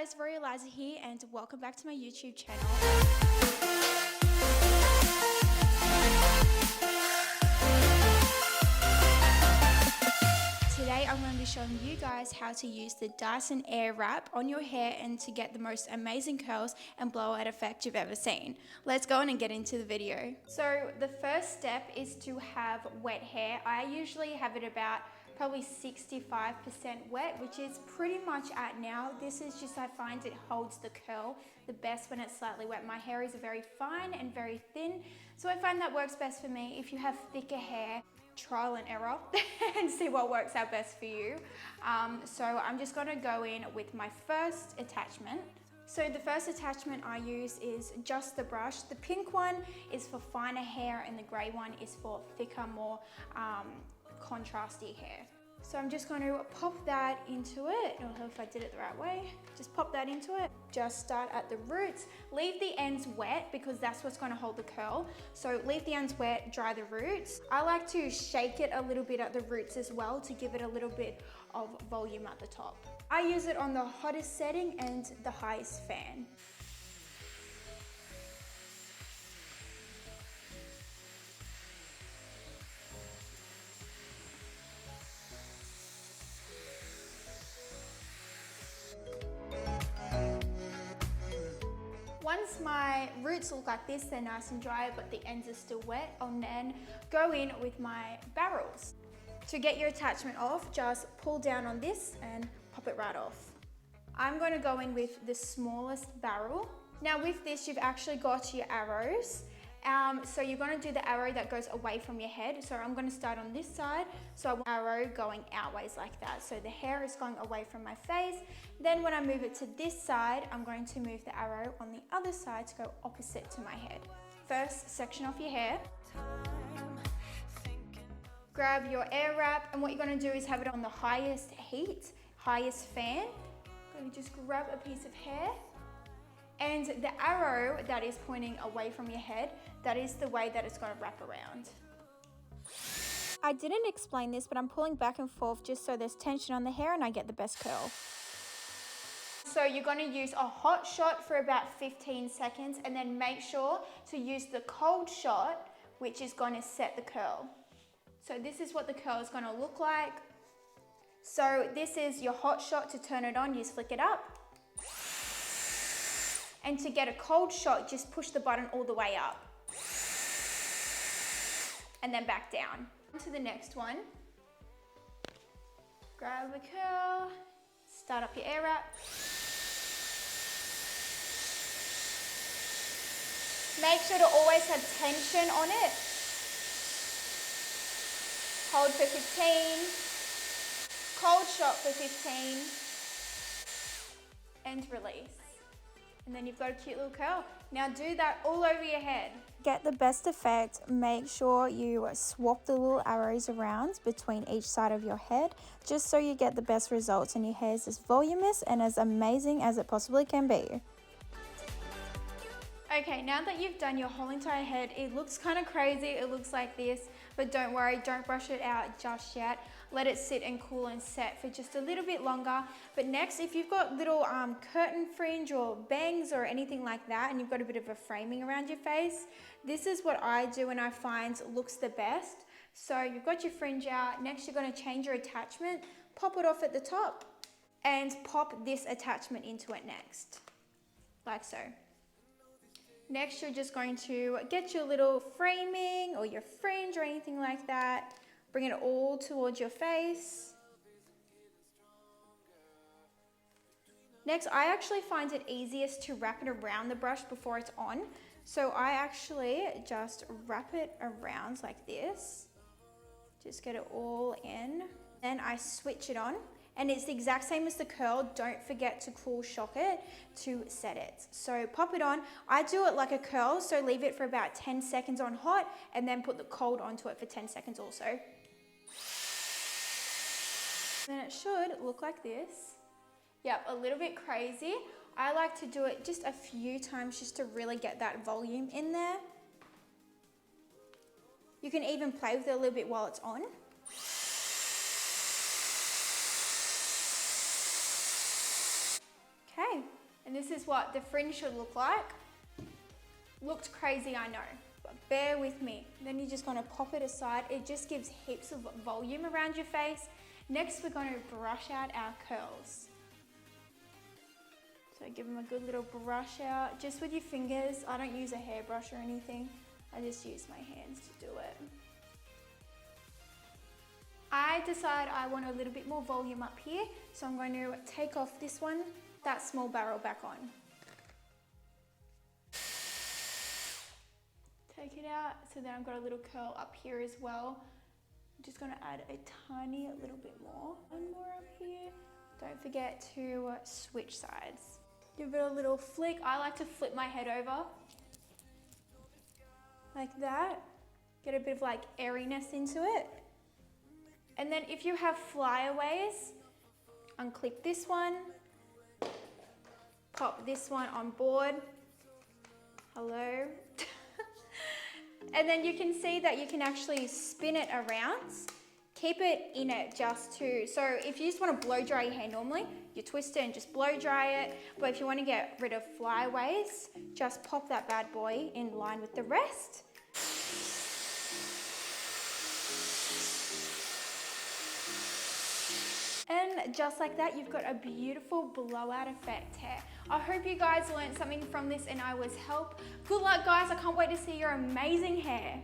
guys, Royal Liza here and welcome back to my YouTube channel. Today I'm going to be showing you guys how to use the Dyson Airwrap on your hair and to get the most amazing curls and blowout effect you've ever seen. Let's go on and get into the video. So the first step is to have wet hair. I usually have it about probably 65% wet, which is pretty much at now. This is just, I find it holds the curl the best when it's slightly wet. My hair is very fine and very thin, so I find that works best for me. If you have thicker hair, trial and error and see what works out best for you. So I'm just gonna go in with my first attachment. So the first attachment I use is just the brush. The pink one is for finer hair and the grey one is for thicker, more contrasty hair. So I'm just going to pop that into it. I don't know if I did it the right way. Just pop that into it. Just start at the roots. Leave the ends wet because that's what's going to hold the curl. So leave the ends wet, dry the roots. I like to shake it a little bit at the roots as well to give it a little bit of volume at the top. I use it on the hottest setting and the highest fan. Once my roots look like this, they're nice and dry, but the ends are still wet, I'll then go in with my barrels. To get your attachment off, just pull down on this and pop it right off. I'm going to go in with the smallest barrel. Now with this, you've actually got your arrows. So you're going to do the arrow that goes away from your head. So I'm going to start on this side. So I want arrow going outwards like that. So the hair is going away from my face. Then when I move it to this side, I'm going to move the arrow on the other side to go opposite to my head. First, section off your hair. Grab your Airwrap, and what you're going to do is have it on the highest heat, highest fan. I'm going to just grab a piece of hair. And the arrow that is pointing away from your head, that is the way that it's going to wrap around. I didn't explain this, but I'm pulling back and forth just so there's tension on the hair and I get the best curl. So you're going to use a hot shot for about 15 seconds and then make sure to use the cold shot, which is going to set the curl. So this is what the curl is going to look like. So this is your hot shot. To turn it on, you just flick it up. And to get a cold shot, just push the button all the way up. And then back down. To the next one. Grab a curl, start up your Airwrap. Make sure to always have tension on it. Hold for 15. Cold shot for 15. And release. And then you've got a cute little curl. Now do that all over your head. Get the best effect, make sure you swap the little arrows around between each side of your head, just so you get the best results and your hair is as voluminous and as amazing as it possibly can be. Okay, now that you've done your whole entire head, it looks kind of crazy, it looks like this, but don't worry, don't brush it out just yet. Let it sit and cool and set for just a little bit longer. But next, if you've got little curtain fringe or bangs or anything like that, and you've got a bit of a framing around your face, this is what I do and I find looks the best. So you've got your fringe out, next you're gonna change your attachment, pop it off at the top, and pop this attachment into it next, like so. Next, you're just going to get your little framing or your fringe or anything like that. Bring it all towards your face. Next, I actually find it easiest to wrap it around the brush before it's on. So I actually just wrap it around like this. Just get it all in. Then I switch it on. And it's the exact same as the curl. Don't forget to cool shock it to set it. So pop it on. I do it like a curl, so leave it for about 10 seconds on hot and then put the cold onto it for 10 seconds also. Then it should look like this. Yep, a little bit crazy. I like to do it just a few times just to really get that volume in there. You can even play with it a little bit while it's on. Okay, And this is what the fringe should look like. Looked crazy, I know, but bear with me. Then you're just gonna pop it aside. It just gives heaps of volume around your face. Next, we're gonna brush out our curls. So give them a good little brush out, just with your fingers. I don't use a hairbrush or anything. I just use my hands to do it. I decide I want a little bit more volume up here, so I'm going to take off this one, that small barrel back on. Take it out, so then I've got a little curl up here as well. I'm just gonna add a tiny little bit more. One more up here. Don't forget to switch sides. Give it a little flick. I like to flip my head over, like that. Get a bit of like airiness into it. And then if you have flyaways, unclip this one, pop this one on board. Hello. And then you can see that you can actually spin it around. Keep it in it just to, so if you just want to blow dry your hair normally, you twist it and just blow dry it. But if you want to get rid of flyaways, just pop that bad boy in line with the rest. And just like that, you've got a beautiful blowout effect hair. I hope you guys learned something from this and I was helped. Good luck guys, I can't wait to see your amazing hair.